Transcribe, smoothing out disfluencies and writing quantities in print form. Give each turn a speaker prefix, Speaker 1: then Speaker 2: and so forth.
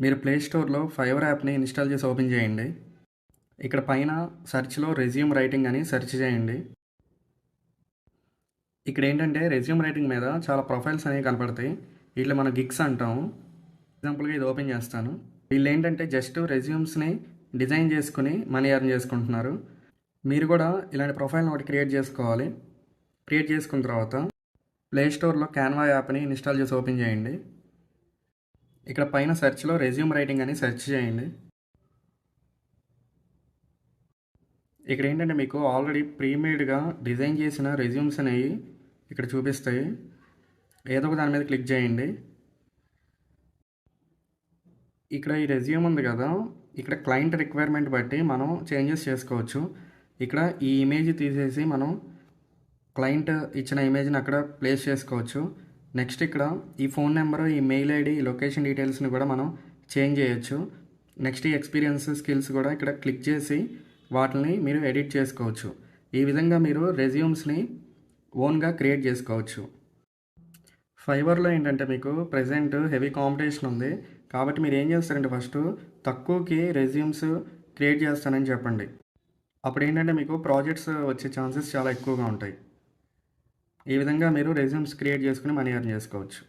Speaker 1: మీరు ప్లే స్టోర్‌లో ఫైవర్ యాప్‌ని ఇన్‌స్టాల్ చేసి ఓపెన్ చేయండి. ఇక్కడ పైన సెర్చ్‌లో రెజ్యూమ్ రైటింగ్ అని సెర్చ్ చేయండి. ఇక్కడ ఏంటంటే రెజ్యూమ్ రైటింగ్ మీద చాలా ప్రొఫైల్స్ అనేవి కనపడతాయి. వీటిని మనం గిగ్స్ అంటాము. ఎగ్జాంపుల్‌గా ఇది ఓపెన్ చేస్తాను. వీళ్ళు ఏంటంటే జస్ట్ రెజ్యూమ్స్‌ని డిజైన్ చేసుకొని మనీ ఎర్న్ చేసుకుంటున్నారు. మీరు కూడా ఇలాంటి ప్రొఫైల్‌ని ఒకటి క్రియేట్ చేసుకోవాలి. క్రియేట్ చేసుకున్న తర్వాత ప్లే స్టోర్‌లో క్యాన్వా యాప్‌ని ఇన్‌స్టాల్ చేసి ఓపెన్ చేయండి. ఇక్కడ పైన సెర్చ్‌లో రెజ్యూమ్ రైటింగ్ అని సెర్చ్ చేయండి. ఇక్కడ ఏంటంటే మీకు ఆల్రెడీ ప్రీమేడ్గా డిజైన్ చేసిన రెజ్యూమ్స్ అనేవి ఇక్కడ చూపిస్తాయి. ఏదో ఒక దాని మీద క్లిక్ చేయండి. ఇక్కడ ఈ రెజ్యూమ్ ఉంది కదా, ఇక్కడ క్లయింట్ రిక్వైర్మెంట్ బట్టి మనం చేంజెస్ చేసుకోవచ్చు. ఇక్కడ ఈ ఇమేజ్ తీసేసి మనం క్లయింట్ ఇచ్చిన ఇమేజ్ని అక్కడ ప్లేస్ చేసుకోవచ్చు. నెక్స్ట్ ఇక్కడ ఈ ఫోన్ నెంబరు, ఈ మెయిల్ ఐడి, ఈ లొకేషన్ డీటెయిల్స్ని కూడా మనం చేంజ్ చేయొచ్చు. నెక్స్ట్ ఈ ఎక్స్పీరియన్స్ స్కిల్స్ కూడా ఇక్కడ క్లిక్ చేసి వాటిని మీరు ఎడిట్ చేసుకోవచ్చు. ఈ విధంగా మీరు రెజ్యూమ్స్ని ఓన్గా క్రియేట్ చేసుకోవచ్చు. ఫైవర్లో ఏంటంటే మీకు ప్రెజెంట్ హెవీ కాంపిటీషన్ ఉంది. కాబట్టి మీరు ఏం చేస్తారంటే ఫస్ట్ తక్కువకి రెజ్యూమ్స్ క్రియేట్ చేస్తానని చెప్పండి. అప్పుడు ఏంటంటే మీకు ప్రాజెక్ట్స్ వచ్చే ఛాన్సెస్ చాలా ఎక్కువగా ఉంటాయి. ఈ విధంగా మీరు రెజ్యూమ్స్ క్రియేట్ చేసుకుని మనీ ఎర్న్ చేసుకోవచ్చు.